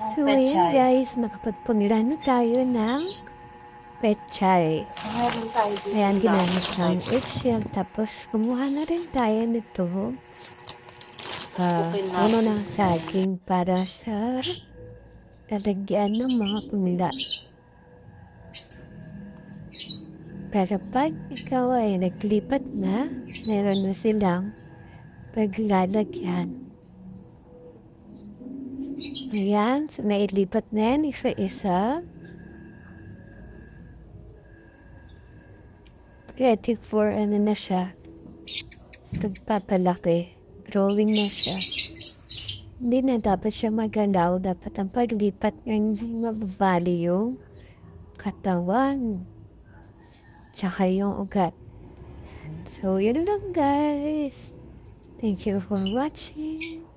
So, ayan pechay. guys, nakapagpamila na tayo ng pechay. Meron tayo dito Ayan, ng ginamit lasa. ng eggshell. Tapos, kumuha na rin tayo nito. Pukin Puno natin. ng saging para sa lalagyan ng mga pamila. Pero pag ikaw ay naglipat na, meron na silang paglalagyan. Ayan, so nailipat na yan isa-isa. Ready for ano na siya. Nagpapalaki. Growing na siya. Hindi na dapat siya magalaw. Dapat ang paglipat ng mababali yung katawan. Tsaka yung ugat. So, yun lang guys. Thank you for watching.